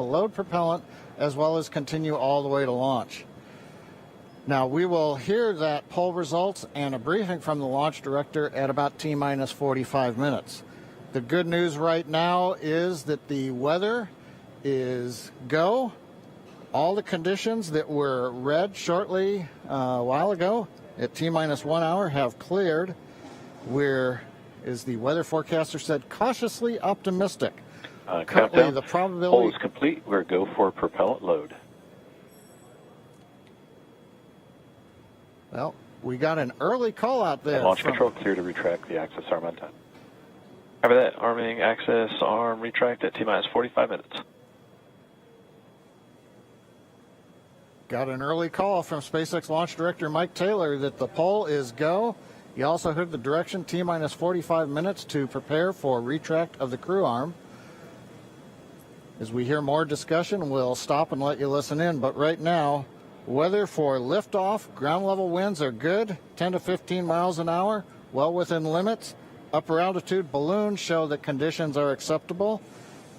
load propellant as well as continue all the way to launch. Now, we will hear that poll results and a briefing from the launch director at about T-minus 45 minutes. The good news right now is that the weather is go. All the conditions that were read shortly a while ago at T-minus 1 hour have cleared. We're, as the weather forecaster said, cautiously optimistic. Currently, the probability... Poll is complete. We're go for propellant load. Well, we got an early call out there. And launch control clear to retract the Access arm on time. Cover that. Arming Access arm retract at T-minus 45 minutes. Got an early call from SpaceX launch director Mike Taylor that the poll is go. He also heard the direction T-minus 45 minutes to prepare for retract of the crew arm. As we hear more discussion, we'll stop and let you listen in. But right now, weather for liftoff, ground level winds are good, 10 to 15 miles an hour, well within limits. Upper altitude balloons show that conditions are acceptable.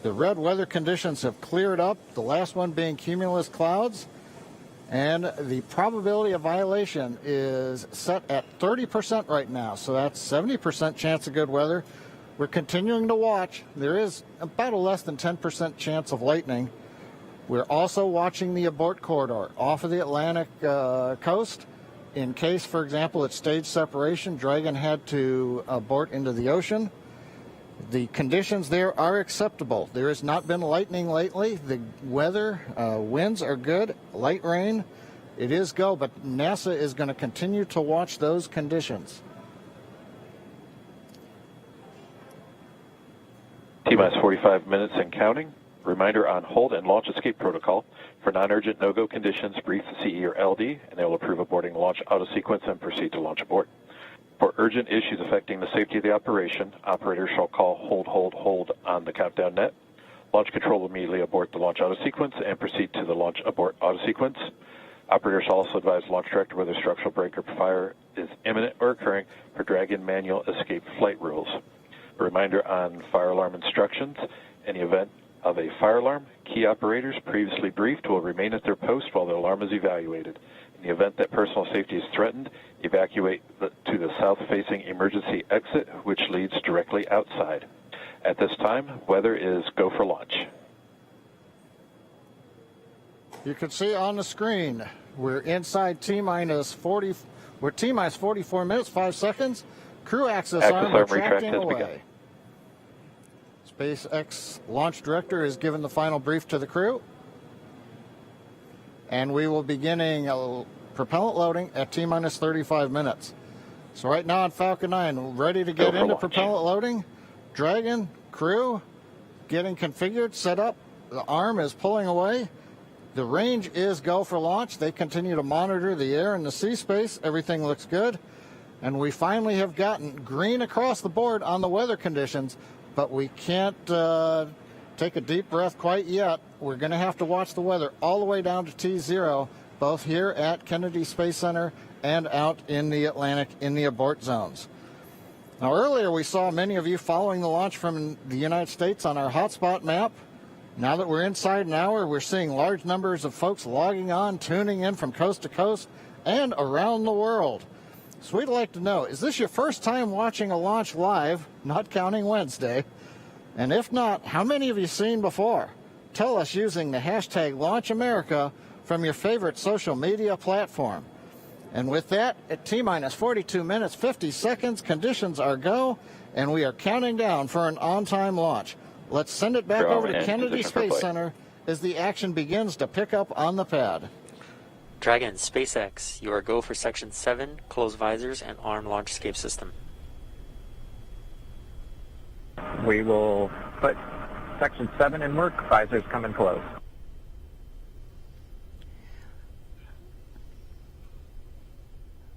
The red weather conditions have cleared up, the last one being cumulus clouds. And the probability of violation is set at 30% right now, so that's 70% chance of good weather. We're continuing to watch. There is about a less than 10% chance of lightning. We're also watching the abort corridor off of the Atlantic coast. In case, for example, it's stage separation, Dragon had to abort into the ocean. The conditions there are acceptable. There has not been lightning lately. The weather, winds are good, light rain. It is go, but NASA is going to continue to watch those conditions. T-minus 45 minutes and counting. Reminder on hold and launch escape protocol. For non-urgent no-go conditions, brief the CE or LD, and they will approve aborting launch auto sequence and proceed to launch abort. For urgent issues affecting the safety of the operation, operators shall call hold on the countdown net. Launch control will immediately abort the launch auto sequence and proceed to the launch abort auto sequence. Operators shall also advise launch director whether structural break or fire is imminent or occurring for Dragon manual escape flight rules. A reminder on fire alarm instructions. In the event of a fire alarm, key operators previously briefed will remain at their post while the alarm is evaluated. In the event that personal safety is threatened, evacuate to the south-facing emergency exit, which leads directly outside. At this time, weather is go for launch. You can see on the screen, we're inside T-minus 40, we're T-minus 44 minutes, 5 seconds. Crew access arm retracting away. SpaceX launch director is given the final brief to the crew. And we will be beginning propellant loading at T-minus 35 minutes. So right now on Falcon 9, ready to get into propellant loading. Dragon, crew, getting configured, set up. The arm is pulling away. The range is go for launch. They continue to monitor the air and the sea space. Everything looks good. And we finally have gotten green across the board on the weather conditions, but we can't take a deep breath quite yet. We're going to have to watch the weather all the way down to T0, both here at Kennedy Space Center and out in the Atlantic in the abort zones. Now, earlier we saw many of you following the launch from the United States on our hotspot map. Now that we're inside an hour, we're seeing large numbers of folks logging on, tuning in from coast to coast and around the world. So we'd like to know, is this your first time watching a launch live, not counting Wednesday? And if not, how many have you seen before? Tell us using the hashtag LaunchAmerica from your favorite social media platform. And with that, at T-minus 42 minutes, 50 seconds, conditions are go, and we are counting down for an on-time launch. Let's send it back over to Kennedy Space Center as the action begins to pick up on the pad. Dragon, SpaceX, you are go for Section 7, close visors, and arm launch escape system. We will put Section 7 in work, visors come and close.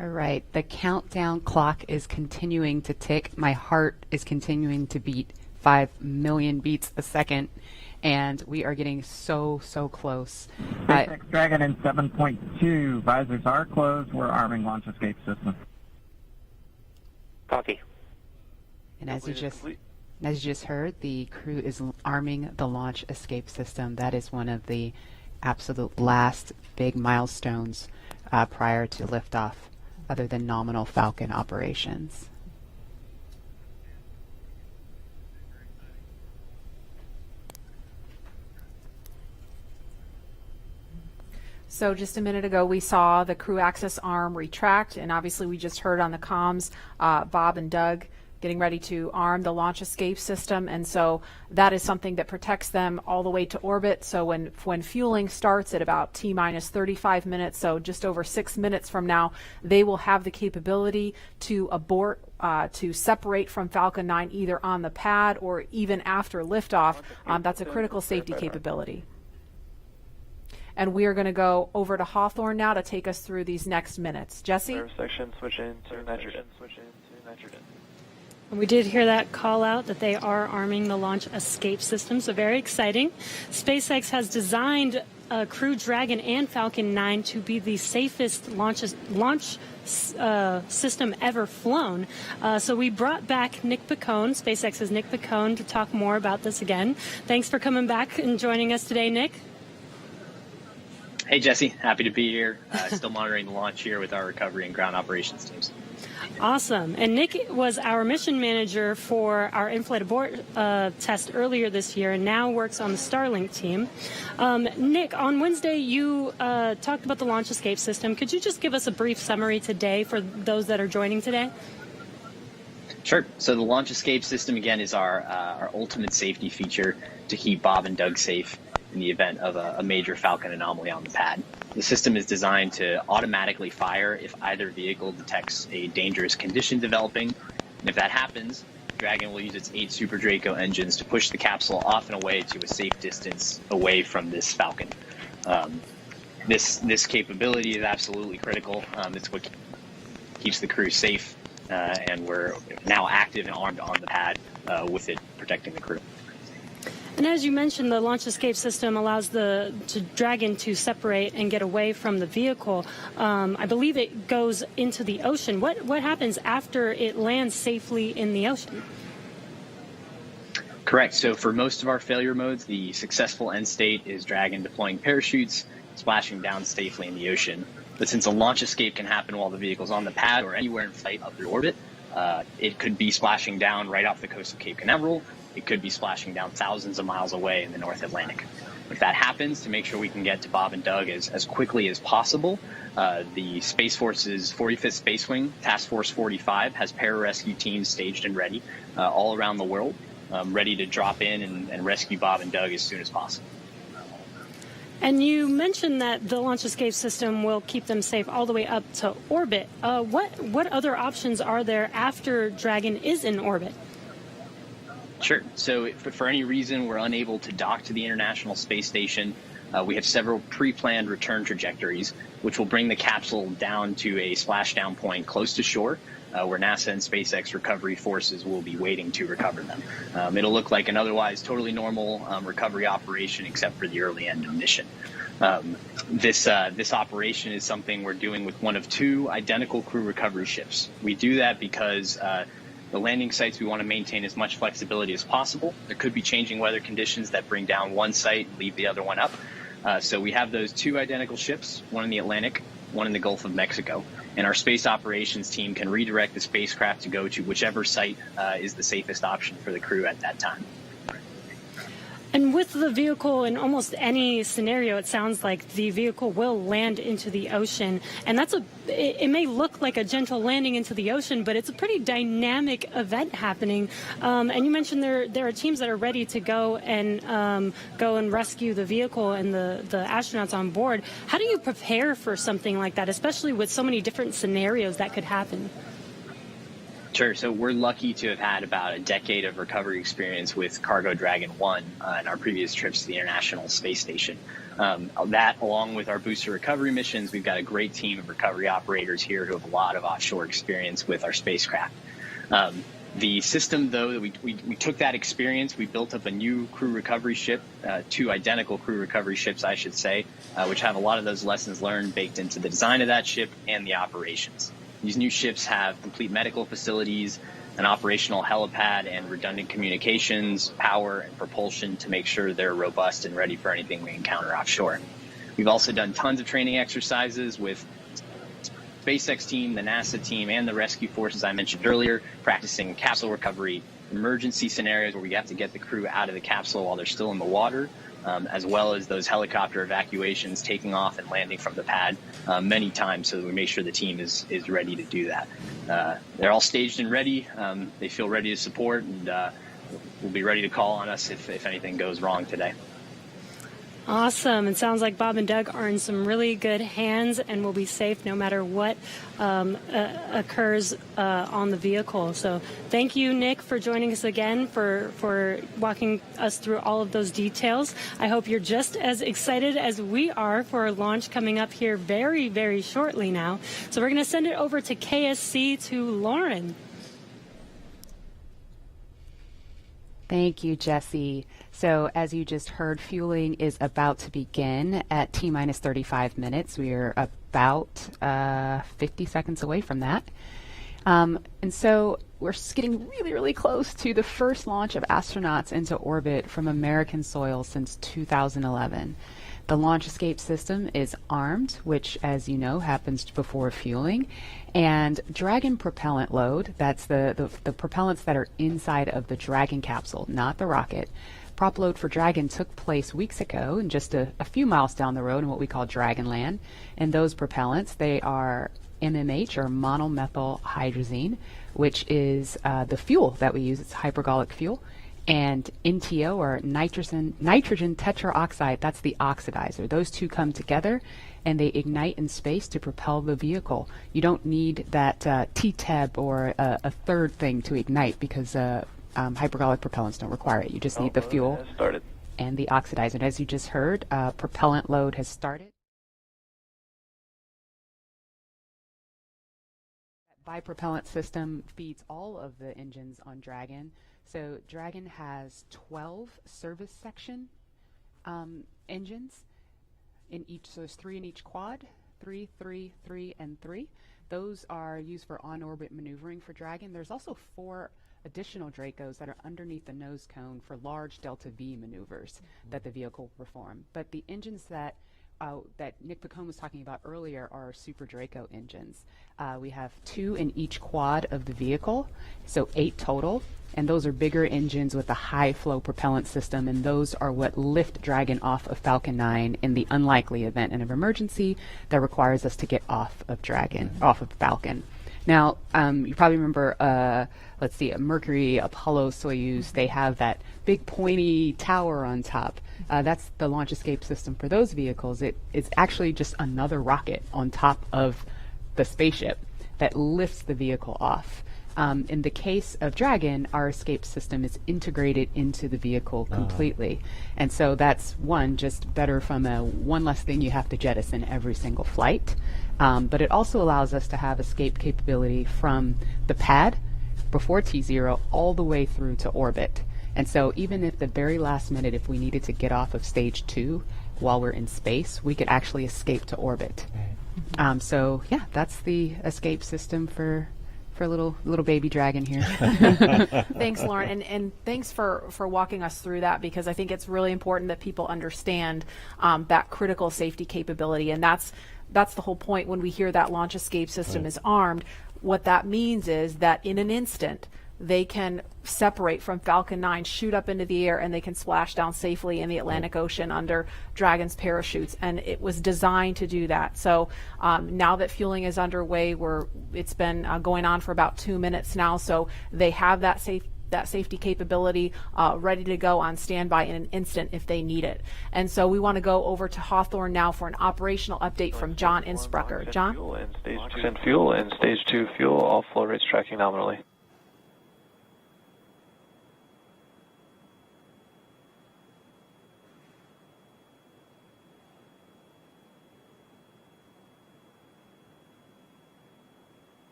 All right, the countdown clock is continuing to tick. My heart is continuing to beat 5 million beats a second. And we are getting so close. SpaceX Dragon in 7.2. Visors are closed. We're arming launch escape system. Copy. And as you just As you just heard, the crew is arming the launch escape system. That is one of the absolute last big milestones prior to liftoff, other than nominal Falcon operations. So just a minute ago, we saw the crew access arm retract, and obviously we just heard on the comms Bob and Doug getting ready to arm the launch escape system, and so that is something that protects them all the way to orbit. So when fueling starts at about T-minus 35 minutes, so just over 6 minutes from now, they will have the capability to abort, to separate from Falcon 9 either on the pad or even after liftoff. That's a critical safety capability. And we are going to go over to Hawthorne now to take us through these next minutes. Jesse? Section, switch into nitrogen. We did hear that call out that they are arming the launch escape system, so very exciting. SpaceX has designed Crew Dragon and Falcon 9 to be the safest launch system ever flown. So we brought back Nick Picone, SpaceX's Nick Picone, to talk more about this again. Thanks for coming back and joining us today, Nick. Hey, Jesse. Happy to be here. Still monitoring the launch here with our recovery and ground operations teams. Awesome. And Nick was our mission manager for our in-flight abort test earlier this year and now works on the Starlink team. Nick, on Wednesday, you talked about the launch escape system. Could you just give us a brief summary today for those that are joining today? Sure. So the launch escape system, again, is our ultimate safety feature to keep Bob and Doug safe in the event of a major Falcon anomaly on the pad. The system is designed to automatically fire if either vehicle detects a dangerous condition developing. And if that happens, Dragon will use its 8 Super Draco engines to push the capsule off and away to a safe distance away from this Falcon. This capability is absolutely critical. It's what keeps the crew safe, and we're now active and armed on the pad with it protecting the crew. And as you mentioned, the launch escape system allows the Dragon to separate and get away from the vehicle. I believe it goes into the ocean. What happens after it lands safely in the ocean? Correct. So for most of our failure modes, the successful end state is Dragon deploying parachutes, splashing down safely in the ocean. But since a launch escape can happen while the vehicle's on the pad or anywhere in flight up through orbit, it could be splashing down right off the coast of Cape Canaveral. It could be splashing down thousands of miles away in the North Atlantic. If that happens, to make sure we can get to Bob and Doug as quickly as possible, the Space Force's 45th Space Wing, Task Force 45, has pararescue teams staged and ready all around the world, ready to drop in and rescue Bob and Doug as soon as possible. And you mentioned that the launch escape system will keep them safe all the way up to orbit. What other options are there after Dragon is in orbit? Sure. So if for any reason we're unable to dock to the International Space Station, we have several pre-planned return trajectories, which will bring the capsule down to a splashdown point close to shore, where NASA and SpaceX recovery forces will be waiting to recover them. It'll look like an otherwise totally normal recovery operation, except for the early end of mission. This operation is something we're doing with one of 2 identical crew recovery ships. We do that because the landing sites, we want to maintain as much flexibility as possible. There could be changing weather conditions that bring down one site and leave the other one up. So we have those 2 identical ships, one in the Atlantic, one in the Gulf of Mexico. And our space operations team can redirect the spacecraft to go to whichever site is the safest option for the crew at that time. And with the vehicle, in almost any scenario, it sounds like the vehicle will land into the ocean. And it may look like a gentle landing into the ocean, but it's a pretty dynamic event happening. And you mentioned there are teams that are ready to go and rescue the vehicle and the astronauts on board. How do you prepare for something like that, especially with so many different scenarios that could happen? Sure. So we're lucky to have had about a decade of recovery experience with Cargo Dragon 1 in our previous trips to the International Space Station. That, along with our booster recovery missions, we've got a great team of recovery operators here who have a lot of offshore experience with our spacecraft. The system, though, that we took that experience, we built up a new crew recovery ship, 2 identical crew recovery ships, I should say, which have a lot of those lessons learned baked into the design of that ship and the operations. These new ships have complete medical facilities, an operational helipad and redundant communications, power, and propulsion to make sure they're robust and ready for anything we encounter offshore. We've also done tons of training exercises with SpaceX team, the NASA team, and the rescue forces I mentioned earlier, practicing capsule recovery, emergency scenarios where we have to get the crew out of the capsule while they're still in the water, as well as those helicopter evacuations, taking off and landing from the pad many times so that we make sure the team is ready to do that. They're all staged and ready. They feel ready to support, and will be ready to call on us if anything goes wrong today. Awesome. It sounds like Bob and Doug are in some really good hands and will be safe no matter what occurs on the vehicle. So thank you, Nick, for joining us again, for walking us through all of those details. I hope you're just as excited as we are for a launch coming up here very, very shortly now. So we're going to send it over to KSC to Lauren. Thank you, Jesse. So as you just heard, fueling is about to begin at T-minus 35 minutes. We are about 50 seconds away from that. And so we're getting really, really close to the first launch of astronauts into orbit from American soil since 2011. The launch escape system is armed, which, as you know, happens before fueling. And Dragon propellant load, that's the propellants that are inside of the Dragon capsule, not the rocket. Prop load for Dragon took place weeks ago and just a few miles down the road in what we call Dragonland. And those propellants, they are MMH, or monomethyl hydrazine, which is the fuel that we use. It's hypergolic fuel. And NTO, or nitrogen tetroxide, that's the oxidizer. Those two come together and they ignite in space to propel the vehicle. You don't need that TTEB or a third thing to ignite, because hypergolic propellants don't require it. You just need the fuel and the oxidizer. And as you just heard, propellant load has started. That bipropellant system feeds all of the engines on Dragon. So Dragon has 12 service section engines in each. So there's 3 in each quad, 3, 3, 3, and 3. Those are used for on-orbit maneuvering for Dragon. There's also 4 additional Dracos that are underneath the nose cone for large Delta V maneuvers that the vehicle will perform. But the engines that Nick Picone was talking about earlier are Super Draco engines. We have 2 in each quad of the vehicle, so 8 total. And those are bigger engines with a high flow propellant system, and those are what lift Dragon off of Falcon 9 in the unlikely event of emergency that requires us to get off of Dragon, off of Falcon. Now, you probably remember, let's see, Mercury, Apollo, Soyuz, they have that big pointy tower on top. That's the launch escape system for those vehicles. It's actually just another rocket on top of the spaceship that lifts the vehicle off. In the case of Dragon, our escape system is integrated into the vehicle completely. And so that's just better from one less thing you have to jettison every single flight. But it also allows us to have escape capability from the pad before T0 all the way through to orbit. And so even if the very last minute, if we needed to get off of stage 2 while we're in space, we could actually escape to orbit. So yeah, that's the escape system for little baby Dragon here. Thanks, Lauren, and thanks for walking us through that, because I think it's really important that people understand that critical safety capability, and that's the whole point when we hear that launch escape system is armed. What that means is that in an instant, they can separate from Falcon 9, shoot up into the air, and they can splash down safely in the Atlantic Ocean under Dragon's parachutes. And it was designed to do that. So now that fueling is underway, it's been going on for about 2 minutes now. So they have that safety capability ready to go on standby in an instant if they need it. And so we want to go over to Hawthorne now for an operational update from John Insprucker. John? Fuel and stage 2 fuel, all flow rates tracking nominally.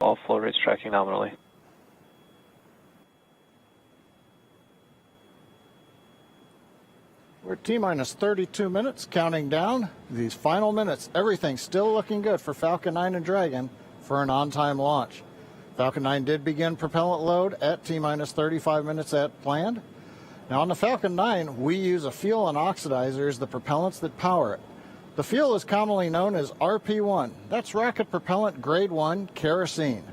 All flow rates tracking nominally. We're at T-minus 32 minutes, counting down. These final minutes, everything's still looking good for Falcon 9 and Dragon for an on-time launch. Falcon 9 did begin propellant load at T-minus 35 minutes at planned. Now on the Falcon 9, we use a fuel and oxidizer as the propellants that power it. The fuel is commonly known as RP1. That's rocket propellant grade 1 kerosene.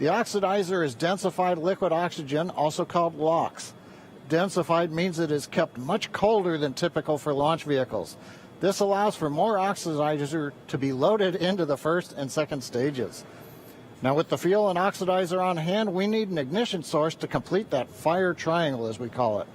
The oxidizer is densified liquid oxygen, also called LOX. Densified means it is kept much colder than typical for launch vehicles. This allows for more oxidizer to be loaded into the first and second stages. Now with the fuel and oxidizer on hand, we need an ignition source to complete that fire triangle, as we call it.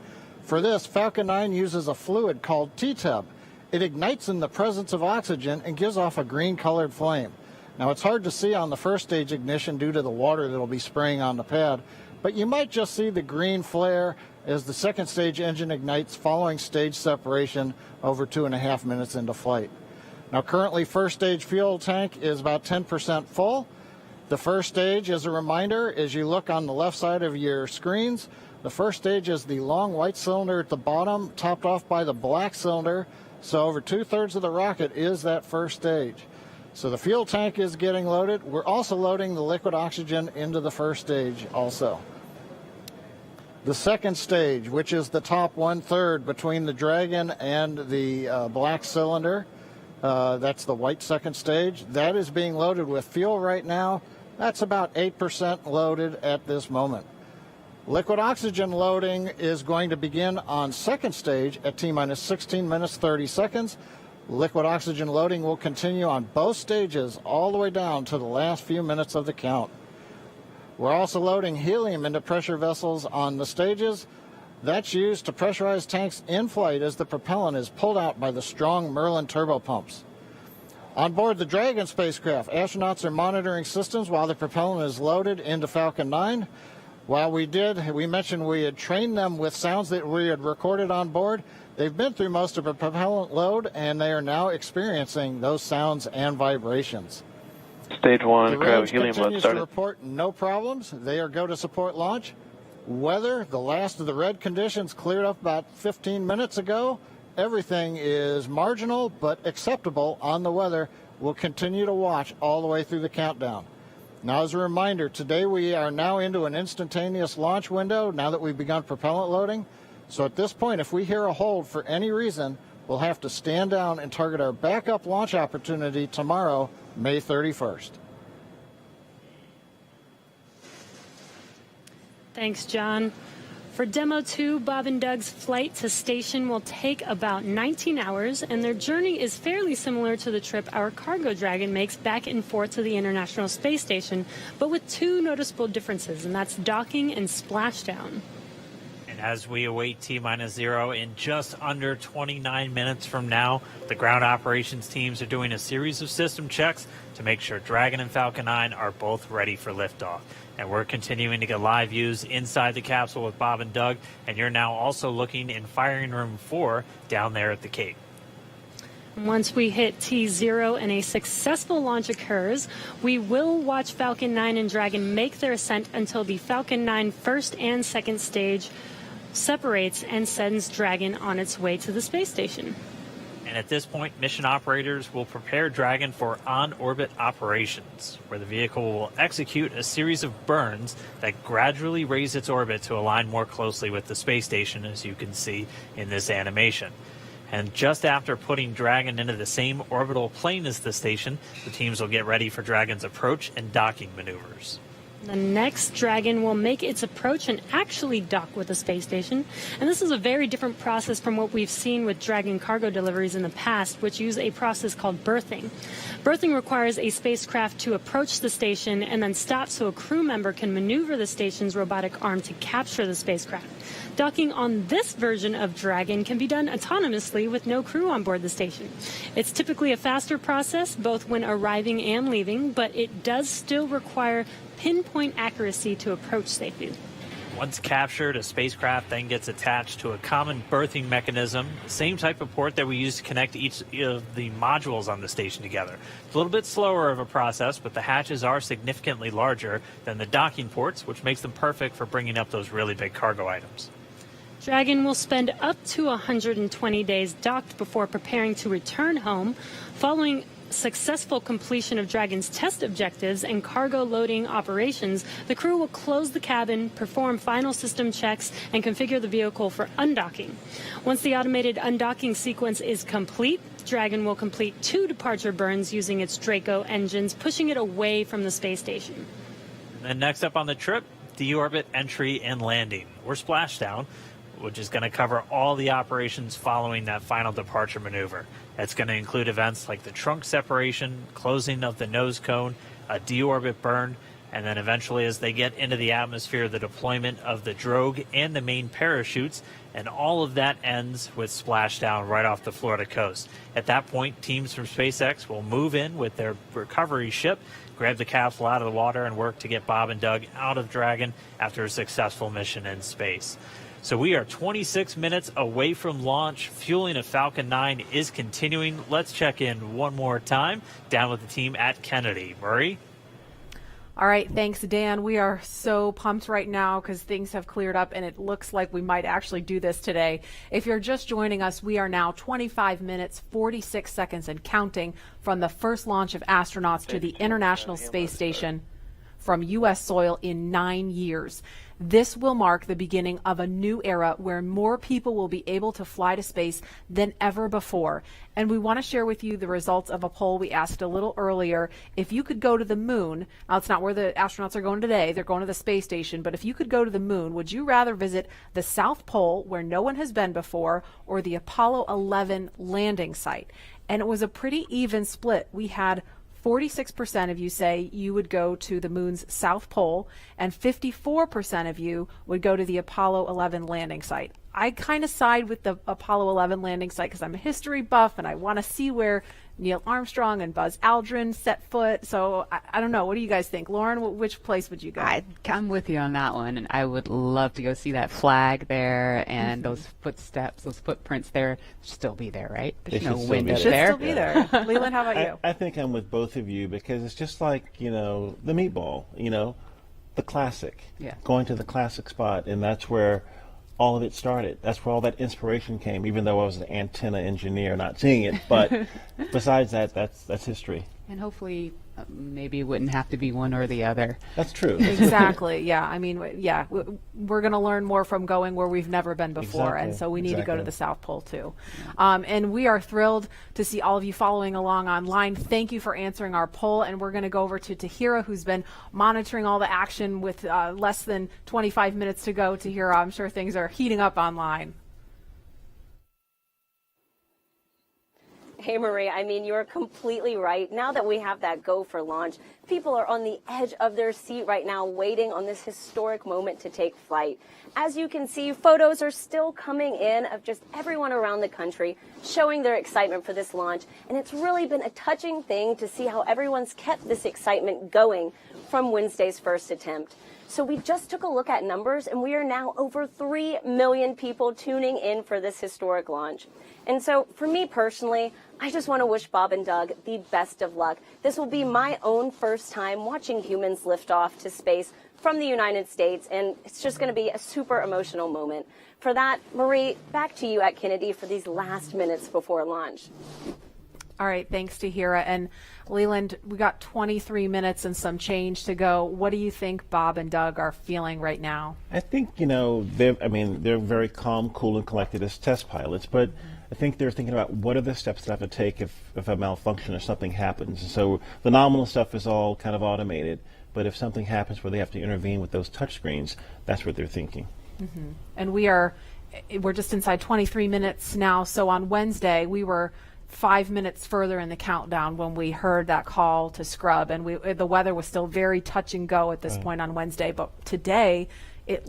For this, Falcon 9 uses a fluid called T-Tub. It ignites in the presence of oxygen and gives off a green-colored flame. Now it's hard to see on the first stage ignition due to the water that will be spraying on the pad, but you might just see the green flare as the second stage engine ignites following stage separation over 2.5 minutes into flight. Now currently first stage fuel tank is about 10% full. The first stage, as a reminder, as you look on the left side of your screens, the first stage is the long white cylinder at the bottom, topped off by the black cylinder. So over 2/3 of the rocket is that first stage. So the fuel tank is getting loaded. We're also loading the liquid oxygen into the first stage also. The second stage, which is the top 1/3 between the Dragon and the black cylinder, that's the white second stage, that is being loaded with fuel right now. That's about 8% loaded at this moment. Liquid oxygen loading is going to begin on second stage at T-minus 16 minutes 30 seconds. Liquid oxygen loading will continue on both stages all the way down to the last few minutes of the count. We're also loading helium into pressure vessels on the stages. That's used to pressurize tanks in flight as the propellant is pulled out by the strong Merlin turbopumps. On board the Dragon spacecraft, astronauts are monitoring systems while the propellant is loaded into Falcon 9. While we mentioned we had trained them with sounds that we had recorded on board. They've been through most of the propellant load, and they are now experiencing those sounds and vibrations. Stage 1, the cryo range helium load continues started. to report no problems. They are go to support launch. Weather, the last of the red conditions cleared up about 15 minutes ago. Everything is marginal but acceptable on the weather. We'll continue to watch all the way through the countdown. Now, as a reminder, today we are now into an instantaneous launch window now that we've begun propellant loading. So at this point, if we hear a hold for any reason, we'll have to stand down and target our backup launch opportunity tomorrow, May 31st. Thanks, John. For Demo 2, Bob and Doug's flight to station will take about 19 hours, and their journey is fairly similar to the trip our Cargo Dragon makes back and forth to the International Space Station, but with two noticeable differences, and that's docking and splashdown. And as we await T-minus 0 in just under 29 minutes from now, the ground operations teams are doing a series of system checks to make sure Dragon and Falcon 9 are both ready for liftoff. And we're continuing to get live views inside the capsule with Bob and Doug, and you're now also looking in firing room 4 down there at the Cape. Once we hit T0 and a successful launch occurs, we will watch Falcon 9 and Dragon make their ascent until the Falcon 9 first and second stage separates and sends Dragon on its way to the space station. And at this point, mission operators will prepare Dragon for on-orbit operations, where the vehicle will execute a series of burns that gradually raise its orbit to align more closely with the space station, as you can see in this animation. And just after putting Dragon into the same orbital plane as the station, the teams will get ready for Dragon's approach and docking maneuvers. The next Dragon will make its approach and actually dock with the space station. And this is a very different process from what we've seen with Dragon cargo deliveries in the past, which use a process called berthing. Berthing requires a spacecraft to approach the station and then stop so a crew member can maneuver the station's robotic arm to capture the spacecraft. Docking on this version of Dragon can be done autonomously with no crew on board the station. It's typically a faster process, both when arriving and leaving, but it does still require pinpoint accuracy to approach safely. Once captured, a spacecraft then gets attached to a common berthing mechanism, the same type of port that we use to connect each of the modules on the station together. It's a little bit slower of a process, but the hatches are significantly larger than the docking ports, which makes them perfect for bringing up those really big cargo items. Dragon will spend up to 120 days docked before preparing to return home. Following successful completion of Dragon's test objectives and cargo loading operations, the crew will close the cabin, perform final system checks, and configure the vehicle for undocking. Once the automated undocking sequence is complete, Dragon will complete 2 departure burns using its Draco engines, pushing it away from the space station. And next up on the trip, deorbit entry and landing, or splashdown, which is going to cover all the operations following that final departure maneuver. It's going to include events like the trunk separation, closing of the nose cone, a deorbit burn, and then eventually as they get into the atmosphere, the deployment of the drogue and the main parachutes, and all of that ends with splashdown right off the Florida coast. At that point, teams from SpaceX will move in with their recovery ship, grab the capsule out of the water, and work to get Bob and Doug out of Dragon after a successful mission in space. So we are 26 minutes away from launch. Fueling of Falcon 9 is continuing. Let's check in one more time down with the team at Kennedy. Murray? All right, thanks, Dan. We are so pumped right now because things have cleared up and it looks like we might actually do this today. If you're just joining us, we are now 25 minutes, 46 seconds and counting from the first launch of astronauts to the International Space Station from U.S. soil in 9 years. This will mark the beginning of a new era where more people will be able to fly to space than ever before. And we want to share with you the results of a poll we asked a little earlier. If you could go to the moon, now it's not where the astronauts are going today, they're going to the space station, but if you could go to the moon, would you rather visit the South Pole where no one has been before or the Apollo 11 landing site? And it was a pretty even split. We had 46% of you say you would go to the moon's South Pole, and 54% of you would go to the Apollo 11 landing site. I kind of side with the Apollo 11 landing site because I'm a history buff and I want to see where Neil Armstrong and Buzz Aldrin set foot. So I don't know. What do you guys think? Lauren, which place would you go? I'm with you on that one. And I would love to go see that flag there and those footsteps, those footprints there. Still be there, right? There's no wind there. Should still be there. Leland, how about you? I think I'm with both of you because it's just like, the meatball, the classic. Yeah. Going to the classic spot, and that's where all of it started. That's where all that inspiration came, even though I was an antenna engineer not seeing it. But besides that, that's history. And hopefully maybe it wouldn't have to be one or the other. That's true. Exactly. Yeah. I mean, we're going to learn more from going where we've never been before. Exactly. And so we need to go to the South Pole too. And we are thrilled to see all of you following along online. Thank you for answering our poll. And we're going to go over to Tahira, who's been monitoring all the action with less than 25 minutes to go. Tahira, I'm sure things are heating up online. Hey, Marie, I mean, you're completely right. Now that we have that go for launch, people are on the edge of their seat right now waiting on this historic moment to take flight. As you can see, photos are still coming in of just everyone around the country showing their excitement for this launch. And it's really been a touching thing to see how everyone's kept this excitement going from Wednesday's first attempt. So we just took a look at numbers, and we are now over 3 million people tuning in for this historic launch. And so for me personally, I just want to wish Bob and Doug the best of luck. This will be my own first time watching humans lift off to space from the United States, and it's just going to be a super emotional moment. For that, Marie, back to you at Kennedy for these last minutes before launch. All right, thanks, Tahira. And Leland, we got 23 minutes and some change to go. What do you think Bob and Doug are feeling right now? I think, they're very calm, cool, and collected as test pilots, but I think they're thinking about what are the steps that I have to take if a malfunction or something happens. And so the nominal stuff is all kind of automated, but if something happens where they have to intervene with those touch screens, that's what they're thinking. Mm-hmm. And we're just inside 23 minutes now. So on Wednesday, we were 5 minutes further in the countdown when we heard that call to scrub, and the weather was still very touch and go at this point on Wednesday. But today, it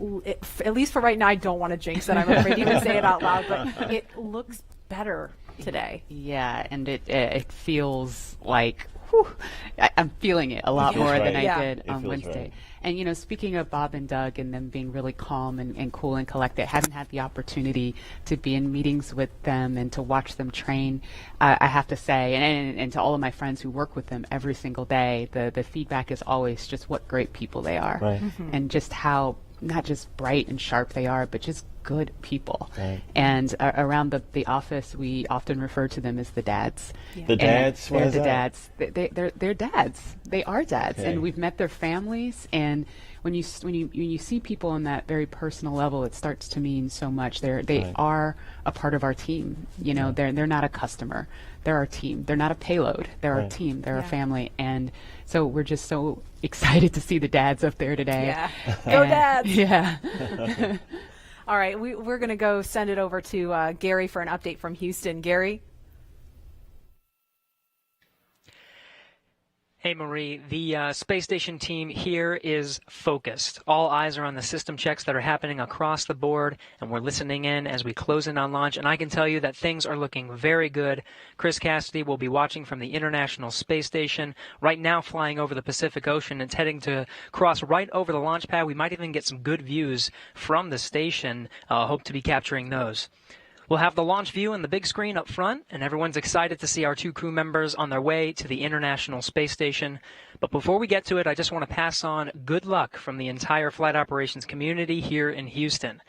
at least for right now, I don't want to jinx it. I'm afraid to even say it out loud, but it looks better today. Yeah, and it feels like I'm feeling it a lot more than I did on Wednesday. Right. And, speaking of Bob and Doug and them being really calm and cool and collected, haven't had the opportunity to be in meetings with them and to watch them train. I have to say, and to all of my friends who work with them every single day, the feedback is always just what great people they are. Right. And just how not just bright and sharp they are, but just good people. Right. And around the office, we often refer to them as the dads. Yeah. The dads? They're the dads. They're dads. They are dads. Okay. And we've met their families. And when you see people on that very personal level, it starts to mean so much. They Right. are a part of our team. You know, they're not a customer. They're our team. They're not a payload. They're our Right. team. They're Yeah. a family. And so we're just so excited to see the dads up there today. Yeah. Go And- dads. Yeah. All right, we're going to go send it over to Gary for an update from Houston. Gary? Hey, Marie. The space station team here is focused. All eyes are on the system checks that are happening across the board, and we're listening in as we close in on launch. And I can tell you that things are looking very good. Chris Cassidy will be watching from the International Space Station, right now flying over the Pacific Ocean. It's heading to cross right over the launch pad. We might even get some good views from the station. Hope to be capturing those. We'll have the launch view and the big screen up front, and everyone's excited to see our 2 crew members on their way to the International Space Station. But before we get to it, I just want to pass on good luck from the entire flight operations community here in Houston.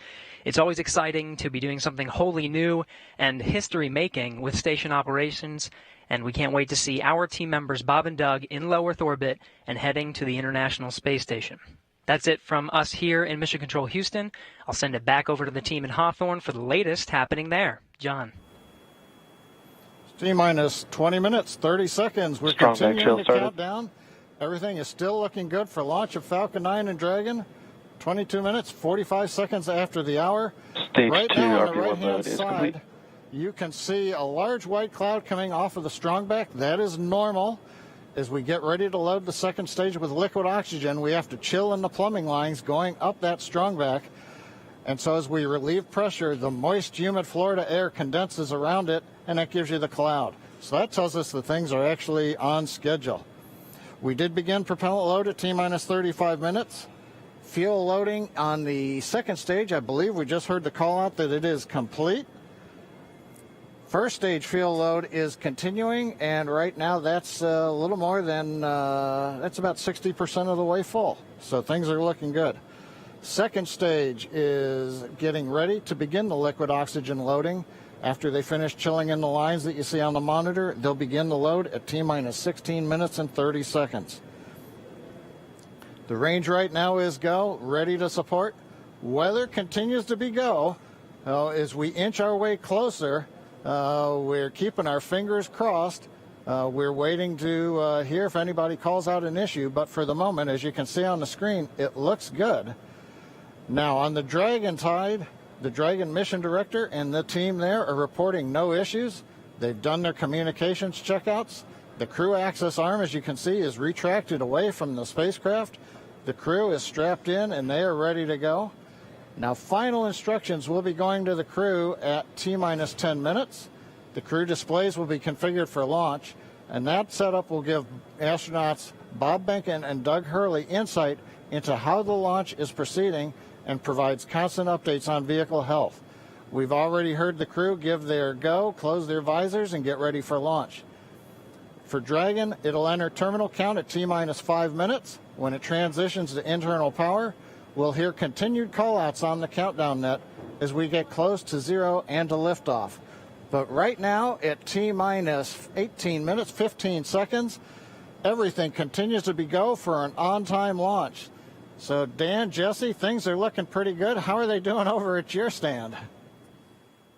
It's always exciting to be doing something wholly new and history-making with station operations, and we can't wait to see our team members Bob and Doug in low Earth orbit and heading to the International Space Station. That's it from us here in Mission Control Houston. I'll send it back over to the team in Hawthorne for the latest happening there. John. T-minus 20 minutes, 30 seconds. We're Strong back continuing chill to started. count down. Everything is still looking good for launch of Falcon 9 and Dragon. 22 minutes, 45 seconds after the hour. Stage Right 2 now on the RP1 right-hand mode is complete. side, you can see a large white cloud coming off of the strongback. That is normal. As we get ready to load the second stage with liquid oxygen, we have to chill in the plumbing lines going up that strongback. And so as we relieve pressure, the moist, humid Florida air condenses around it, and that gives you the cloud. So that tells us that things are actually on schedule. We did begin propellant load at T-minus 35 minutes. Fuel loading on the second stage, I believe we just heard the call out that it is complete. First stage fuel load is continuing, and right now that's a little more than, that's about 60% of the way full. So things are looking good. Second stage is getting ready to begin the liquid oxygen loading. After they finish chilling in the lines that you see on the monitor, they'll begin the load at T-minus 16 minutes and 30 seconds. The range right now is go, ready to support. Weather continues to be go. As we inch our way closer, we're keeping our fingers crossed. We're waiting to hear if anybody calls out an issue, but for the moment, as you can see on the screen, it looks good. Now, on the Dragon side, the Dragon mission director and the team there are reporting no issues. They've done their communications checkouts. The crew access arm, as you can see, is retracted away from the spacecraft. The crew is strapped in, and they are ready to go. Now, final instructions will be going to the crew at T-minus 10 minutes. The crew displays will be configured for launch, and that setup will give astronauts Bob Behnken and Doug Hurley insight into how the launch is proceeding and provides constant updates on vehicle health. We've already heard the crew give their go, close their visors, and get ready for launch. For Dragon, it'll enter terminal count at T-minus 5 minutes. When it transitions to internal power, we'll hear continued call-outs on the countdown net as we get close to zero and to liftoff. But right now, at T-minus 18 minutes, 15 seconds, everything continues to be go for an on-time launch. So, Dan, Jesse, things are looking pretty good. How are they doing over at your stand?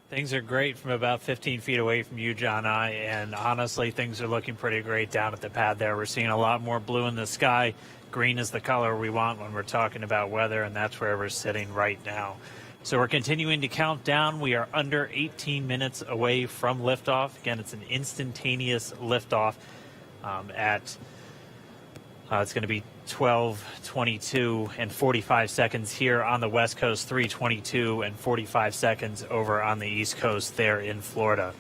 Things are great from about 15 feet away from you, John, and honestly, things are looking pretty great down at the pad there. We're seeing a lot more blue in the sky. Green is the color we want when we're talking about weather, and that's where we're sitting right now. So we're continuing to count down. We are under 18 minutes away from liftoff. Again, it's an instantaneous liftoff it's going to be 12:22 and 45 seconds here on the West Coast, 3:22 and 45 seconds over on the East Coast there in Florida.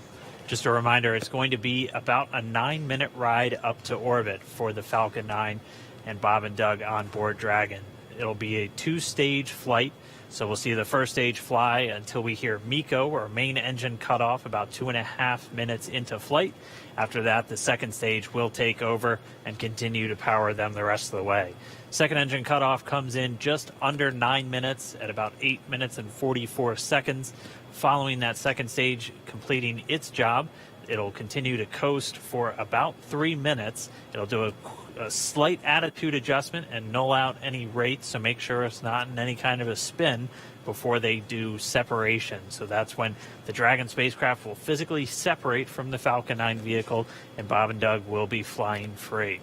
Just a reminder, it's going to be about a 9-minute ride up to orbit for the Falcon 9 and Bob and Doug on board Dragon. It'll be a 2-stage flight. So we'll see the first stage fly until we hear MECO, or main engine cutoff, about 2.5 minutes into flight. After that, the second stage will take over and continue to power them the rest of the way. Second engine cutoff comes in just under 9 minutes at about 8 minutes and 44 seconds. Following that second stage completing its job, it'll continue to coast for about 3 minutes. It'll do a slight attitude adjustment and null out any rates, so make sure it's not in any kind of a spin before they do separation. So that's when the Dragon spacecraft will physically separate from the Falcon 9 vehicle, and Bob and Doug will be flying free.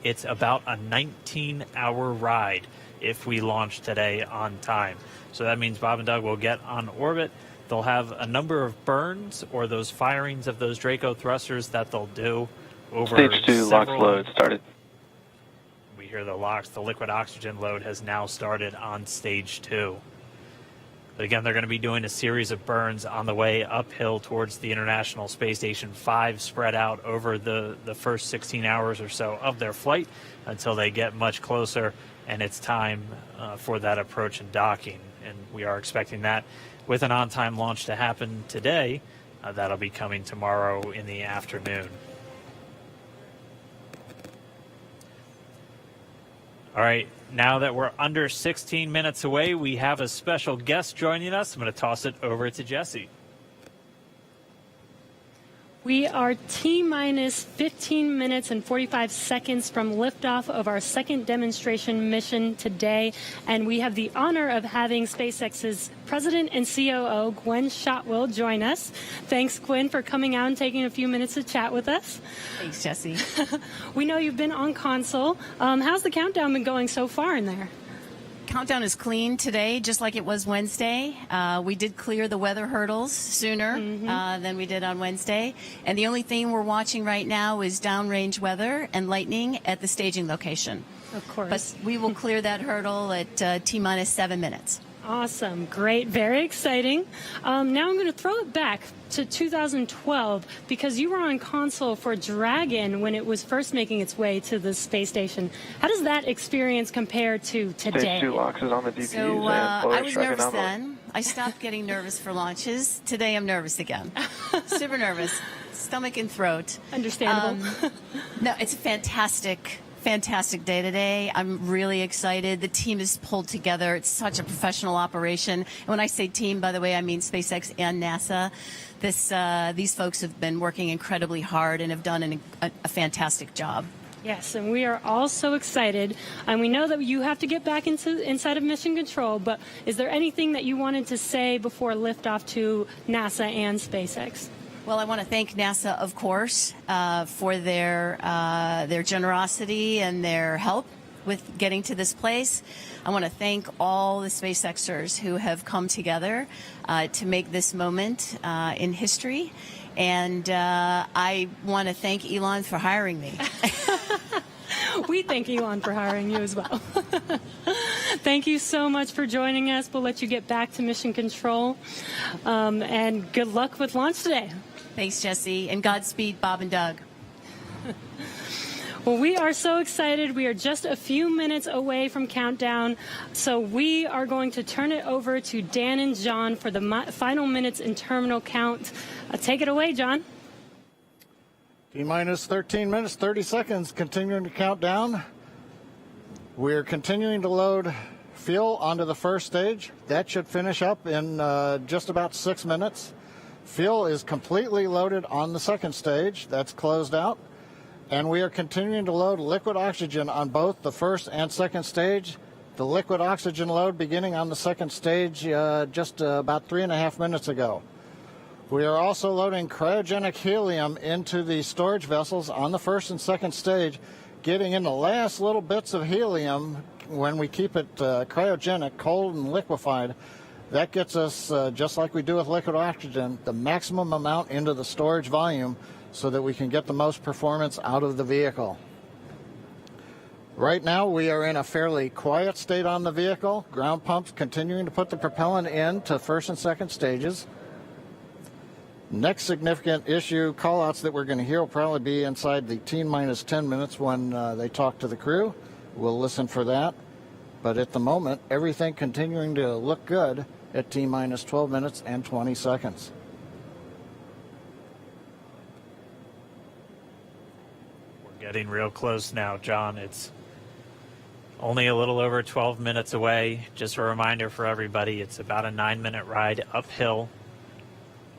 It's about a 19-hour ride if we launch today on time. So that means Bob and Doug will get on orbit. They'll have a number of burns, or those firings of those Draco thrusters that they'll do over Stage 2 LOX load started. We hear the LOX. The liquid oxygen load has now started on stage 2. But again, they're going to be doing a series of burns on the way uphill towards the International Space Station 5, spread out over the first 16 hours or so of their flight until they get much closer, and it's time for that approach and docking. And we are expecting that with an on-time launch to happen today. That'll be coming tomorrow in the afternoon. All right, now that we're under 16 minutes away, we have a special guest joining us. I'm going to toss it over to Jesse. We are T-minus 15 minutes and 45 seconds from liftoff of our second demonstration mission today, and we have the honor of having SpaceX's President and COO, Gwen Shotwell, join us. Thanks, Gwen, for coming out and taking a few minutes to chat with us. Thanks, Jesse. We know you've been on console. How's the countdown been going so far in there? Countdown is clean today, just like it was Wednesday. We did clear the weather hurdles sooner than we did on Wednesday. And the only thing we're watching right now is downrange weather and lightning at the staging location. Of course. But we will clear that hurdle at T-minus 7 minutes. Awesome. Great. Very exciting. Now I'm going to throw it back to 2012 because you were on console for Dragon when it was first making its way to the space station. How does that experience compare to today? Stage 2 LOX is on the DPUs. So I was nervous then. I stopped getting nervous for launches. Today I'm nervous again. Super nervous. Stomach and throat. Understandable. No, it's a fantastic day today. I'm really excited. The team is pulled together. It's such a professional operation. And when I say team, by the way, I mean SpaceX and NASA. These folks have been working incredibly hard and have done a fantastic job. Yes, and we are all so excited. And we know that you have to get back inside of Mission Control, but is there anything that you wanted to say before liftoff to NASA and SpaceX? Well, I want to thank NASA, of course, for their generosity and their help with getting to this place. I want to thank all the SpaceXers who have come together to make this moment in history. And I want to thank Elon for hiring me. We thank Elon for hiring you as well. Thank you so much for joining us. We'll let you get back to Mission Control. And good luck with launch today. Thanks, Jesse, and Godspeed, Bob and Doug. Well, we are so excited. We are just a few minutes away from countdown, so we are going to turn it over to Dan and John for the final minutes in terminal count. Take it away, John. T-minus 13 minutes, 30 seconds, continuing to count down. We're continuing to load fuel onto the first stage. That should finish up in just about 6 minutes. Fuel is completely loaded on the second stage. That's closed out. And we are continuing to load liquid oxygen on both the first and second stage. The liquid oxygen load beginning on the second stage just about 3.5 minutes ago. We are also loading cryogenic helium into the storage vessels on the first and second stage, getting in the last little bits of helium when we keep it cryogenic, cold and liquefied. That gets us, just like we do with liquid oxygen, the maximum amount into the storage volume so that we can get the most performance out of the vehicle. Right now, we are in a fairly quiet state on the vehicle. Ground pumps continuing to put the propellant in to first and second stages. Next significant issue callouts that we're going to hear will probably be inside the T-minus 10 minutes when they talk to the crew. We'll listen for that. but at the moment, everything continuing to look good at T-minus 12 minutes and 20 seconds. We're getting real close now, John. It's only a little over 12 minutes away. Just a reminder for everybody, it's about a 9-minute ride uphill.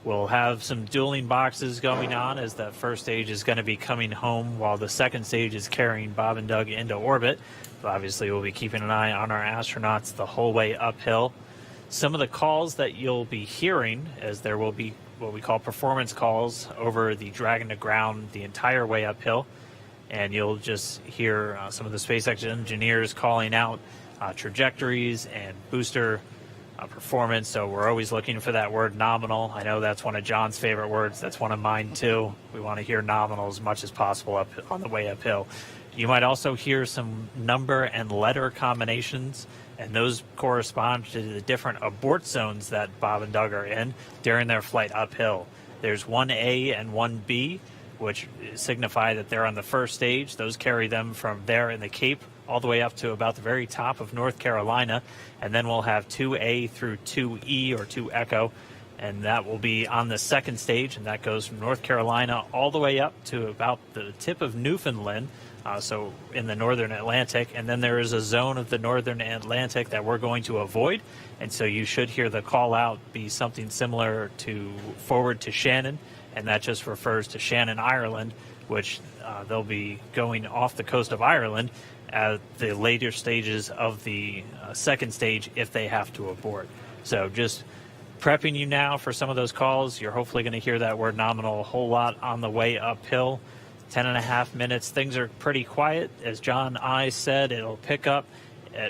We'll have some dueling boxes going on as that first stage is going to be coming home while the second stage is carrying Bob and Doug into orbit. But obviously, we'll be keeping an eye on our astronauts the whole way uphill. Some of the calls that you'll be hearing, as there will be what we call performance calls over the Dragon to ground the entire way uphill. And you'll just hear some of the SpaceX engineers calling out trajectories and booster performance. So we're always looking for that word nominal. I know that's one of John's favorite words. That's one of mine too. We want to hear nominal as much as possible up on the way uphill. You might also hear some number and letter combinations, and those correspond to the different abort zones that Bob and Doug are in during their flight uphill. There's 1A and 1B, which signify that they're on the first stage. Those carry them from there in the Cape all the way up to about the very top of North Carolina. And then we'll have 2A through 2E or 2 Echo, and that will be on the second stage, and that goes from North Carolina all the way up to about the tip of Newfoundland, so in the northern Atlantic. And then there is a zone of the northern Atlantic that we're going to avoid, and so you should hear the call out be something similar to forward to Shannon, and that just refers to Shannon, Ireland, which they'll be going off the coast of Ireland at the later stages of the second stage if they have to abort. So just prepping you now for some of those calls. You're hopefully going to hear that word nominal a whole lot on the way uphill. 10.5 minutes. Things are pretty quiet. As John I said, it'll pick up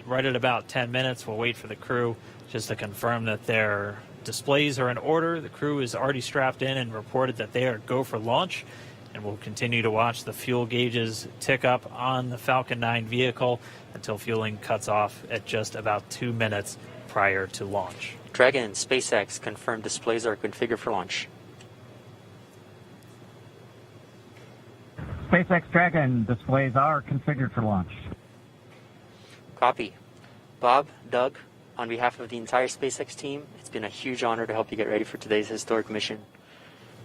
right at about 10 minutes. We'll wait for the crew just to confirm that their displays are in order. The crew is already strapped in and reported that they are go for launch. And we'll continue to watch the fuel gauges tick up on the Falcon 9 vehicle until fueling cuts off at just about 2 minutes prior to launch. Dragon, SpaceX confirmed displays are configured for launch. SpaceX Dragon displays are configured for launch. Copy. Bob, Doug, on behalf of the entire SpaceX team, it's been a huge honor to help you get ready for today's historic mission.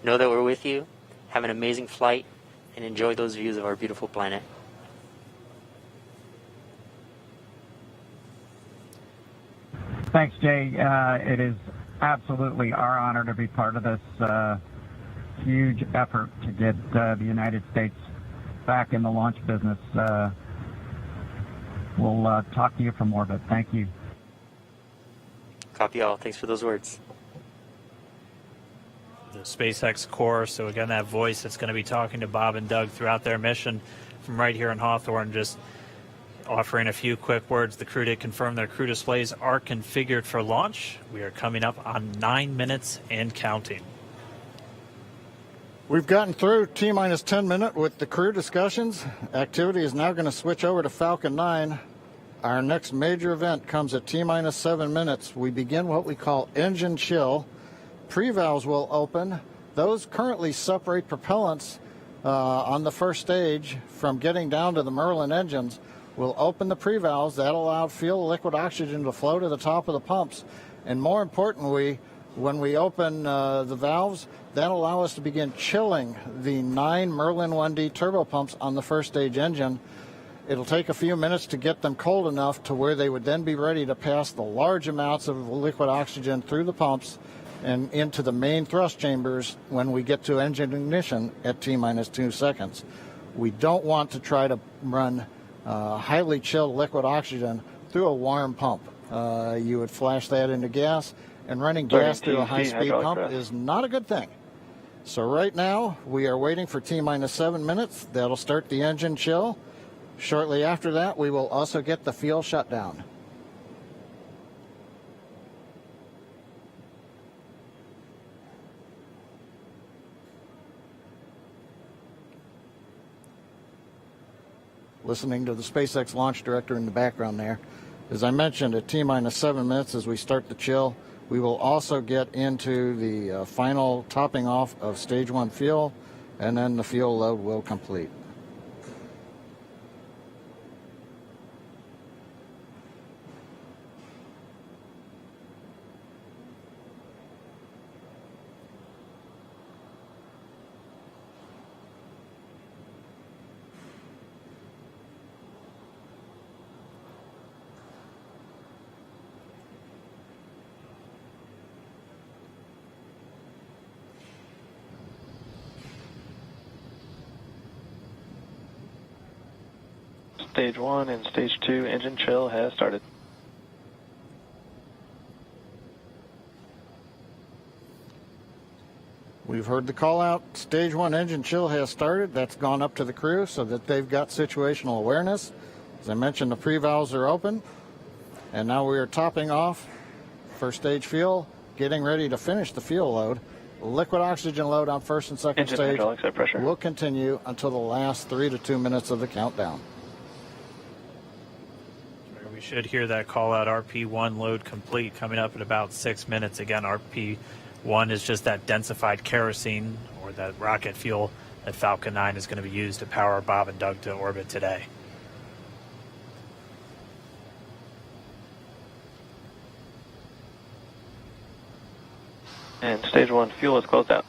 Know that we're with you. Have an amazing flight and enjoy those views of our beautiful planet. Thanks, Jay. It is absolutely our honor to be part of this huge effort to get the United States back in the launch business. We'll talk to you from orbit. Thank you. Copy all. Thanks for those words. The SpaceX core, so again, that voice that's going to be talking to Bob and Doug throughout their mission from right here in Hawthorne, just offering a few quick words. The crew did confirm their crew displays are configured for launch. We are coming up on 9 minutes and counting. We've gotten through T-minus 10 minute with the crew discussions. Activity is now going to switch over to Falcon 9. Our next major event comes at T-minus 7 minutes. We begin what we call engine chill. Pre-valves will open. Those currently separate propellants on the first stage from getting down to the Merlin engines. We'll open the pre-valves. That'll allow fuel liquid oxygen to flow to the top of the pumps. And more importantly, when we open the valves, that'll allow us to begin chilling the 9 Merlin 1D turbopumps on the first stage engine. It'll take a few minutes to get them cold enough to where they would then be ready to pass the large amounts of liquid oxygen through the pumps and into the main thrust chambers when we get to engine ignition at T-minus 2 seconds. We don't want to try to run highly chilled liquid oxygen through a warm pump. You would flash that into gas, and running gas through a high-speed pump is not a good thing. So right now, we are waiting for T-minus 7 minutes. That'll start the engine chill. Shortly after that, we will also get the fuel shutdown. Listening to the SpaceX launch director in the background there. As I mentioned, at T-minus 7 minutes as we start the chill, we will also get into the final topping off of stage 1 fuel, and then the fuel load will complete. Stage 1 and Stage 2 engine chill has started. We've heard the call out. Stage 1 engine chill has started. That's gone up to the crew so that they've got situational awareness. As I mentioned, the pre-valves are open. And now we are topping off first stage fuel, getting ready to finish the fuel load. Liquid oxygen load on first and second Engine stage hydraulics at pressure. will continue until the last 3 to 2 minutes of the countdown. We should hear that call out RP1 load complete coming up in about 6 minutes. Again, RP1 is just that densified kerosene or that rocket fuel that Falcon 9 is going to be used to power Bob and Doug to orbit today. And Stage 1 fuel is closed out.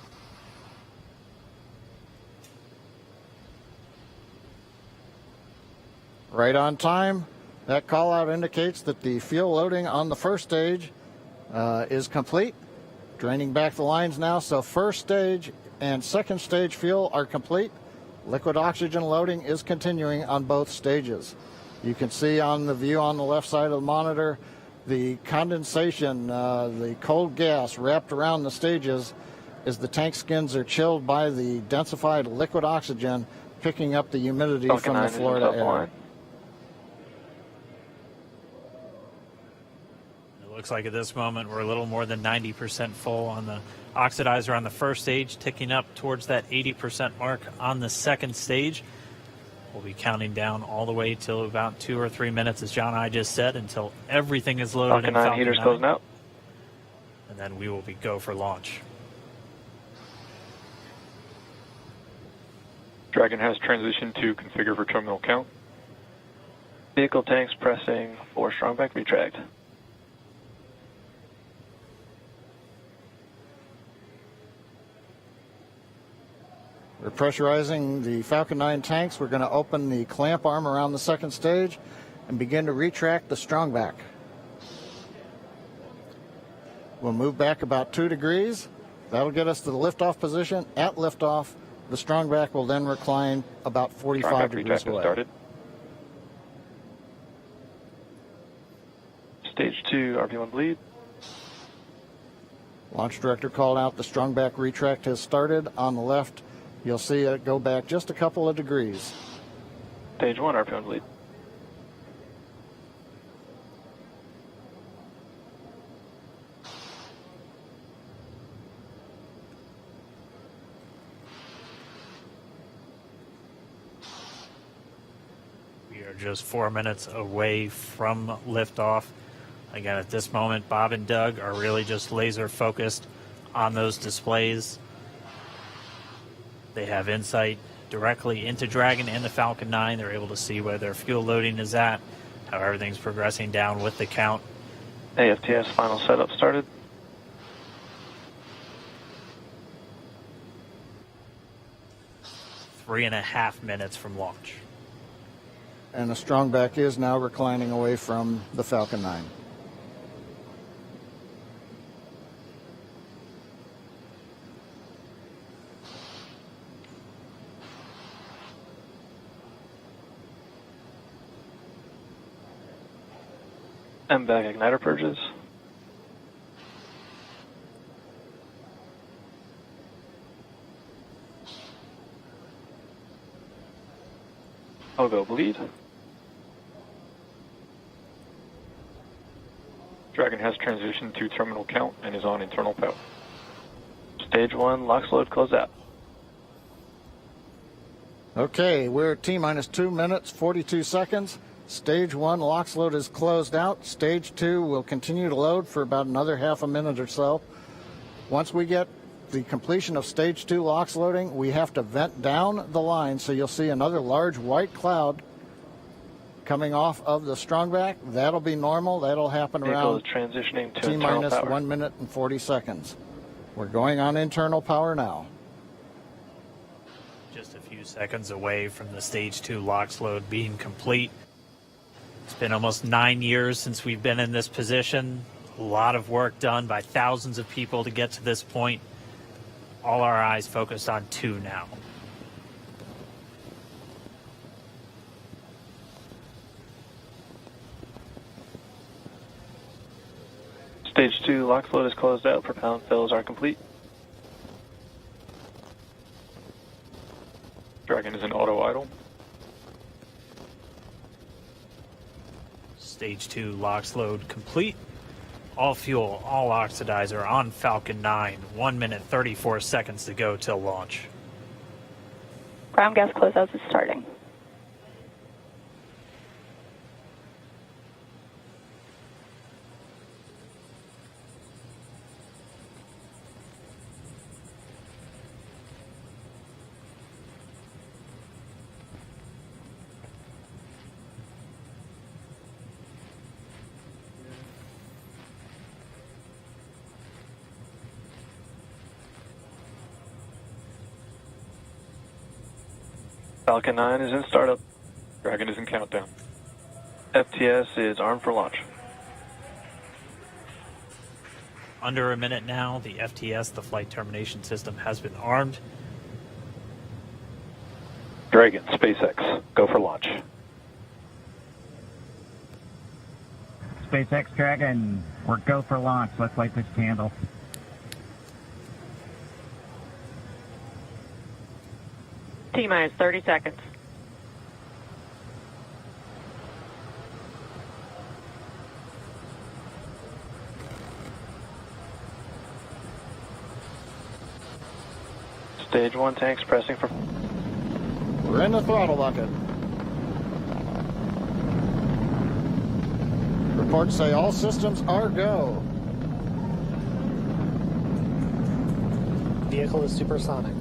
Right on time. That call out indicates that the fuel loading on the first stage is complete. Draining back the lines now, so first stage and second stage fuel are complete. Liquid oxygen loading is continuing on both stages. You can see on the view on the left side of the monitor the condensation, the cold gas wrapped around the stages as the tank skins are chilled by the densified liquid oxygen, picking up the humidity Falcon from 9 the is in Florida air. line. It looks like at this moment we're a little more than 90% full on the oxidizer on the first stage, ticking up towards that 80% mark on the second stage. We'll be counting down all the way till about 2 or 3 minutes, as John and I just said, until everything is loaded Falcon in 9 Falcon heaters 9. closing out. And then we will be go for launch. Dragon has transitioned to configure for terminal count. Vehicle tanks pressing for strong back retract. We're pressurizing the Falcon 9 tanks. We're going to open the clamp arm around the second stage and begin to retract the strong back. We'll move back about 2 degrees. That'll get us to the liftoff position. At liftoff, the strong back will then recline about 45 degrees away. Started. Stage 2 RP1 bleed. Launch director called out the strong back retract has started. On the left, you'll see it go back just a couple of degrees. Stage 1 RP1 bleed. We are just 4 minutes away from liftoff. Again, at this moment, Bob and Doug are really just laser focused on those displays. They have insight directly into Dragon and the Falcon 9. They're able to see where their fuel loading is at, how everything's progressing down with the count. AFTS final setup started. Three and a half minutes from launch. And the strong back is now reclining away from the Falcon 9. MVAC igniter purges. Hogo bleed. Dragon has transitioned to terminal count and is on internal power. Stage 1 LOX load close out. Okay, we're at T-minus 2 minutes, 42 seconds. Stage 1 LOX load is closed out. Stage 2 will continue to load for about another half a minute or so. Once we get the completion of Stage 2 LOX loading, we have to vent down the line, so you'll see another large white cloud coming off of the strongback. That'll be normal. That'll happen Vehicle around is transitioning to T-minus internal power. 1 minute and 40 seconds. We're going on internal power now. Just a few seconds away from the Stage 2 LOX load being complete. It's been almost 9 years since we've been in this position. A lot of work done by thousands of people to get to this point. All our eyes focused on 2 now. Stage 2 LOX load is closed out. Propellant fills are complete. Dragon is in auto idle. Stage 2 LOX load complete. All fuel, all oxidizer on Falcon 9. 1 minute 34 seconds to go till launch. Ground gas closeouts is starting. Falcon 9 is in startup. Dragon is in countdown. FTS is armed for launch. Under a minute now, the FTS, the flight termination system, has been armed. Dragon, SpaceX, go for launch. SpaceX Dragon, we're go for launch. Let's light this candle. T-minus 30 seconds. Stage 1 tanks pressing for... We're in the throttle bucket. Reports say all systems are go. Vehicle is supersonic.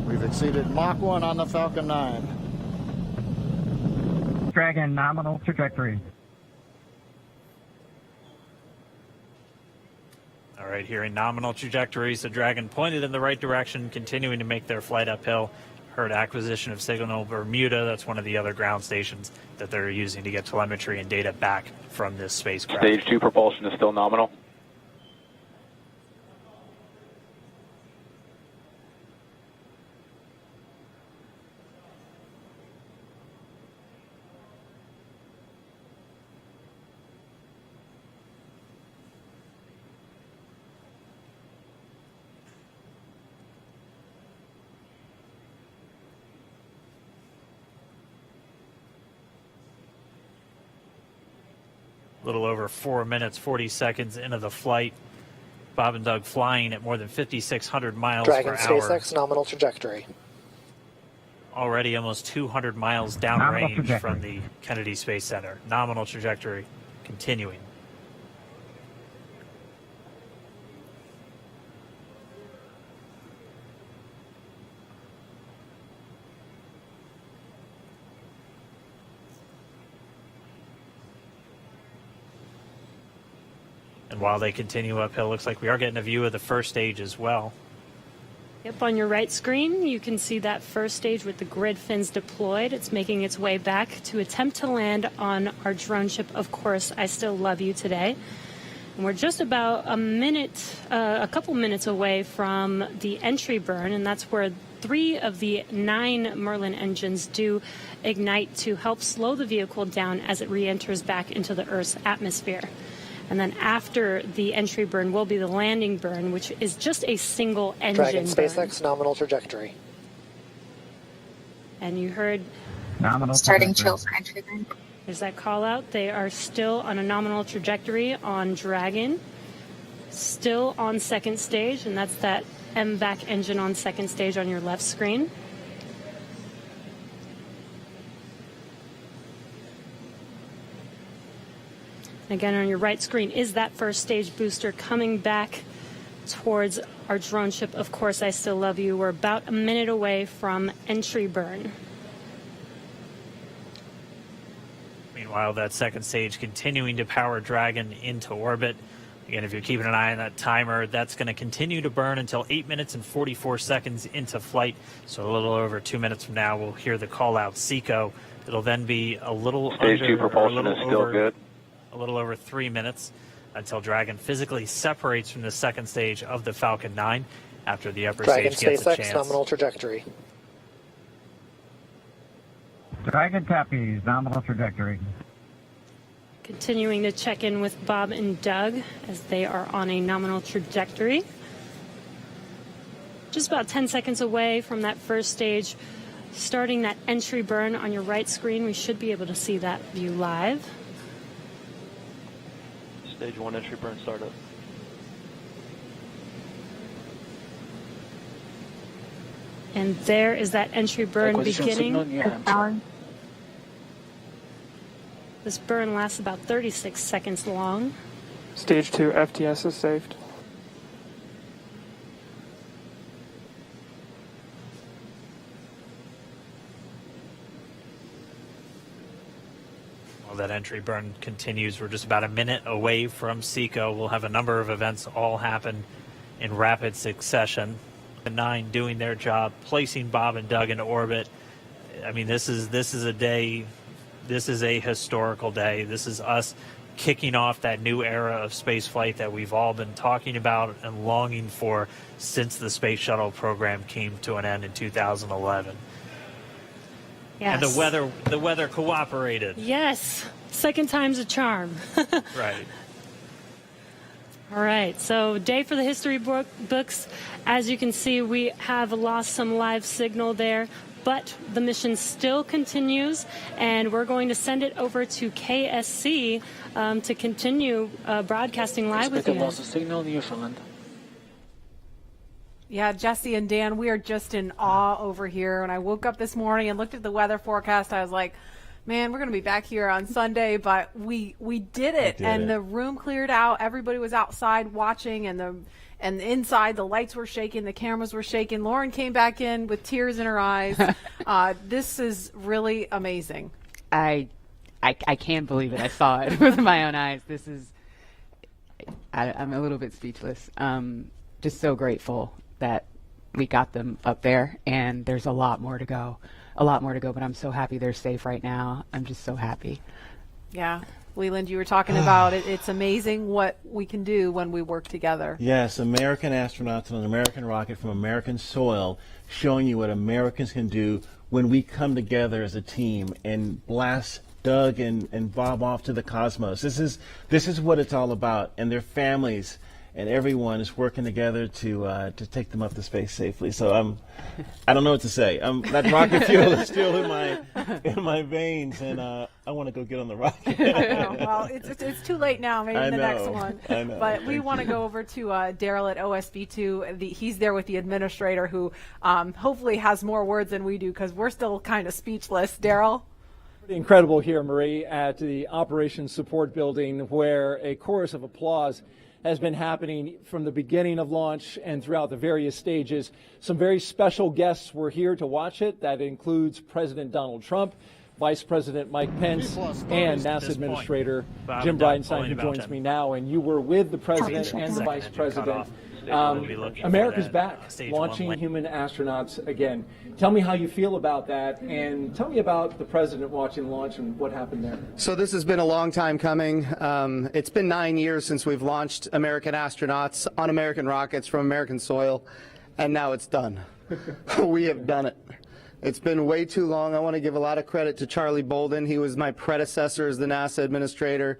We've exceeded Mach 1 on the Falcon 9. Dragon, nominal trajectory. All right, hearing nominal trajectories, the Dragon pointed in the right direction, continuing to make their flight uphill. Heard acquisition of signal Bermuda. That's one of the other ground stations that they're using to get telemetry and data back from this spacecraft. Stage 2 propulsion is still nominal. A little over 4 minutes, 40 seconds into the flight. Bob and Doug flying at more than 5,600 miles Dragon per hour. SpaceX, nominal trajectory. Already almost 200 miles downrange from the Kennedy Space Center. Nominal trajectory continuing. And while they continue uphill, looks like we are getting a view of the first stage as well. Yep, on your right screen, you can see that first stage with the grid fins deployed. It's making its way back to attempt to land on our drone ship, Of Course, I Still Love You today. And we're just about a couple minutes away from the entry burn, and that's where 3 of the 9 Merlin engines do ignite to help slow the vehicle down as it re-enters back into the Earth's atmosphere. And then after the entry burn will be the landing burn, which is just a single engine Dragon burn. SpaceX, nominal trajectory. And you heard Nominal Starting trajectory. chill for entry burn. there's that call out. They are still on a nominal trajectory on Dragon, still on second stage, and that's that MVAC engine on second stage on your left screen. Again, on your right screen is that first stage booster coming back towards our drone ship, Of Course, I Still Love You. We're about a minute away from entry burn. Meanwhile, that second stage continuing to power Dragon into orbit. Again, if you're keeping an eye on that timer, that's going to continue to burn until 8 minutes and 44 seconds into flight. So a little over 2 minutes from now, we'll hear the call out SECO. It'll then be a little Stage 2 propulsion is still good. A little over 3 minutes until Dragon physically separates from the second stage of the Falcon 9 after the upper Dragon stage gets a SpaceX, chance. nominal trajectory. Dragon copies, nominal trajectory. Continuing to check in with Bob and Doug as they are on a nominal trajectory. Just about 10 seconds away from that first stage, starting that entry burn on your right screen. We should be able to see that view live. Stage 1 entry burn startup. And there is that entry burn beginning. This burn lasts about 36 seconds long. Stage 2 FTS is saved. Well, that entry burn continues. We're just about a minute away from SECO. We'll have a number of events all happen in rapid succession. The 9 doing their job, placing Bob and Doug into orbit. I mean, this is a day. This is a historical day. This is us kicking off that new era of space flight that we've all been talking about and longing for since the space shuttle program came to an end in 2011. Yes. And the weather cooperated. Yes, second time's a charm. Right. All right, so day for the history books. As you can see, we have lost some live signal there, but the mission still continues, and we're going to send it over to KSC to continue broadcasting live with you. Lost signal in Newfoundland. Yeah, Jesse and Dan, we are just in awe over here. When I woke up this morning and looked at the weather forecast, I was like, man, we're going to be back here on Sunday, but we did it. The room cleared out. Everybody was outside watching, and inside the lights were shaking, the cameras were shaking. Lauren came back in with tears in her eyes. This is really amazing. I can't believe it. I saw it with my own eyes. I'm a little bit speechless. Just so grateful that we got them up there, and there's a lot more to go, but I'm so happy they're safe right now. I'm just so happy. Yeah. Leland, you were talking about it. It's amazing what we can do when we work together. Yes, American astronauts on an American rocket from American soil, showing you what Americans can do when we come together as a team and blast Doug and Bob off to the cosmos. This is what it's all about, and their families and everyone is working together to take them up to space safely. So I don't know what to say. That rocket fuel is still in my veins, and I want to go get on the rocket. Well, it's too late now. Maybe the next one. I know. But we want to go over to Daryl at OSB2. He's there with the administrator, who hopefully has more words than we do, because we're still kind of speechless. Daryl? Pretty incredible here, Marie, at the Operations Support Building, where a chorus of applause has been happening from the beginning of launch and throughout the various stages. Some very special guests were here to watch it. That includes President Donald Trump, Vice President Mike Pence, and NASA Administrator Jim Bridenstine, who joins me now. And you were with the President and the Vice President. America's back, launching human astronauts again. Tell me how you feel about that, and tell me about the President watching launch and what happened there. So this has been a long time coming. It's been 9 years since we've launched American astronauts on American rockets from American soil, and now it's done. We have done it. It's been way too long. I want to give a lot of credit to Charlie Bolden. He was my predecessor as the NASA administrator.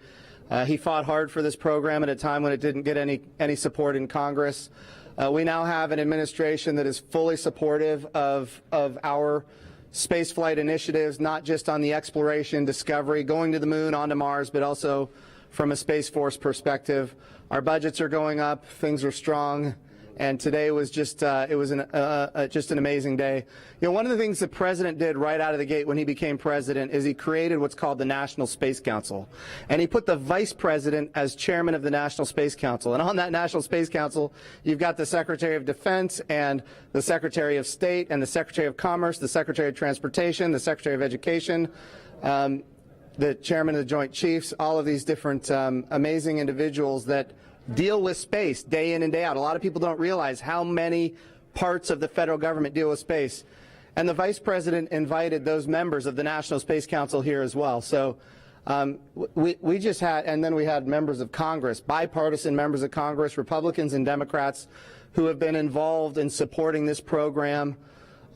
He fought hard for this program at a time when it didn't get any support in Congress. We now have an administration that is fully supportive of our spaceflight initiatives, not just on the exploration, discovery, going to the moon, onto Mars, but also from a Space Force perspective. Our budgets are going up, things are strong, and today was just just an amazing day. You know, one of the things the President did right out of the gate when he became President is he created what's called the National Space Council, and he put the Vice President as Chairman of the National Space Council. And on that National Space Council, you've got the Secretary of Defense and the Secretary of State and the Secretary of Commerce, the Secretary of Transportation, the Secretary of Education, the Chairman of the Joint Chiefs, all of these different amazing individuals that deal with space day in and day out. A lot of people don't realize how many parts of the federal government deal with space. And the Vice President invited those members of the National Space Council here as well. So we just had, and then we had members of Congress, bipartisan members of Congress, Republicans and Democrats, who have been involved in supporting this program.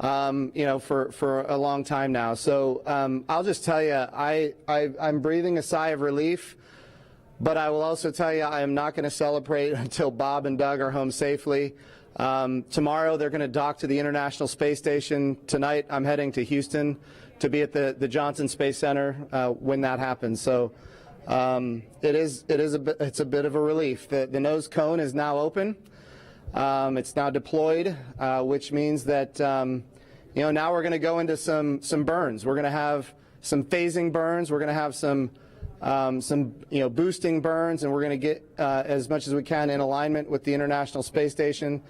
for a long time now. So I'll just tell you, I'm breathing a sigh of relief, but I will also tell you I am not going to celebrate until Bob and Doug are home safely. Tomorrow they're going to dock to the International Space Station. Tonight I'm heading to Houston to be at the Johnson Space Center when that happens. So it's a bit of a relief. The nose cone is now open. It's now deployed, which means that now we're going to go into some burns. We're going to have some phasing burns. We're going to have some boosting burns, and we're going to get as much as we can in alignment with the International Space Station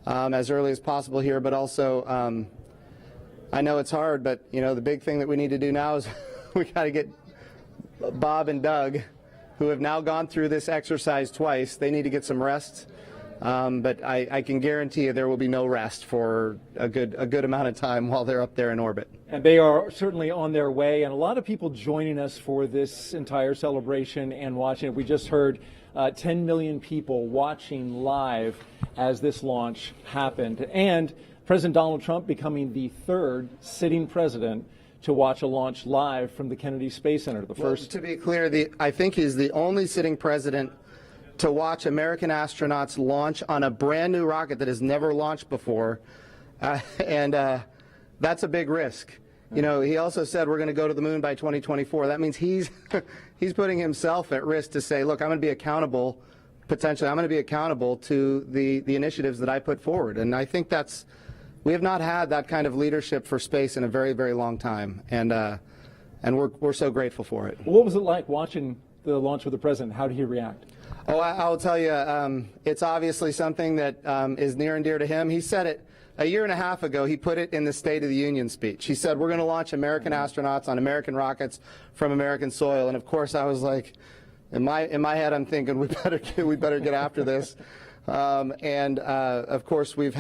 as early as possible here. But also, I know it's hard, but the big thing that we need to do now is we got to get Bob and Doug, who have now gone through this exercise twice. They need to get some rest. But I can guarantee you there will be no rest for a good amount of time while they're up there in orbit. And they are certainly on their way, and a lot of people joining us for this entire celebration and watching it. We just heard 10 million people watching live as this launch happened, and President Donald Trump becoming the third sitting president to watch a launch live from the Kennedy Space Center. First, to be clear, I think he's the only sitting president to watch American astronauts launch on a brand new rocket that has never launched before, and that's a big risk. He also said we're going to go to the moon by 2024. That means he's putting himself at risk to say, look, I'm going to be accountable, potentially, I'm going to be accountable to the initiatives that I put forward. And I think we have not had that kind of leadership for space in a very, very long time, and we're so grateful for it. What was it like watching the launch with the president? How did he react? Oh, I'll tell you, it's obviously something that is near and dear to him. He said it a year and a half ago. He put it in the State of the Union speech. He said, we're going to launch American astronauts on American rockets from American soil. And of course, I was like, in my head, I'm thinking, we better get after this. Of course, we've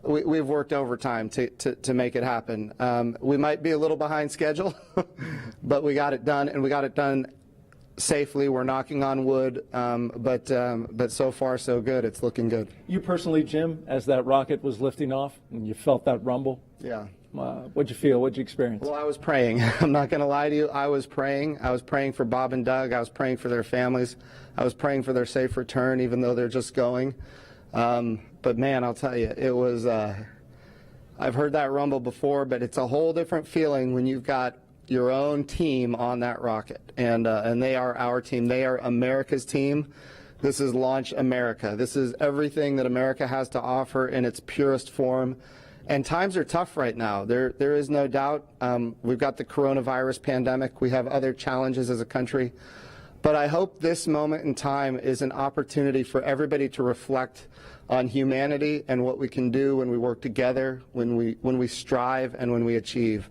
worked overtime to make it happen. We might be a little behind schedule, but we got it done, and we got it done safely. We're knocking on wood, but so far so good. It's looking good. You personally, Jim, as that rocket was lifting off and you felt that rumble? Yeah. What'd you feel? What'd you experience? Well, I was praying. I'm not going to lie to you. I was praying. I was praying for Bob and Doug. I was praying for their families. I was praying for their safe return, even though they're just going. But man, I'll tell you, it was, I've heard that rumble before, but it's a whole different feeling when you've got your own team on that rocket, and they are our team. They are America's team. This is Launch America. This is everything that America has to offer in its purest form. And times are tough right now. There is no doubt. We've got the coronavirus pandemic. We have other challenges as a country. But I hope this moment in time is an opportunity for everybody to reflect on humanity and what we can do when we work together, when we strive, and when we achieve.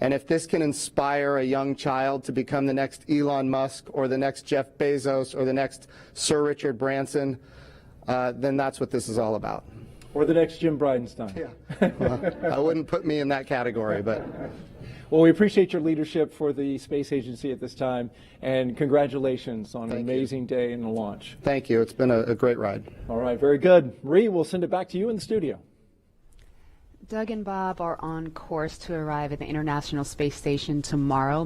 And if this can inspire a young child to become the next Elon Musk or the next Jeff Bezos or the next Sir Richard Branson, then that's what this is all about. Or the next Jim Bridenstine. Yeah. Well, I wouldn't put me in that category, but. Well, we appreciate your leadership for the space agency at this time, and congratulations on an amazing day in the launch. Thank you. It's been a great ride. All right, very good. Marie, we'll send it back to you in the studio. Doug and Bob are on course to arrive at the International Space Station tomorrow.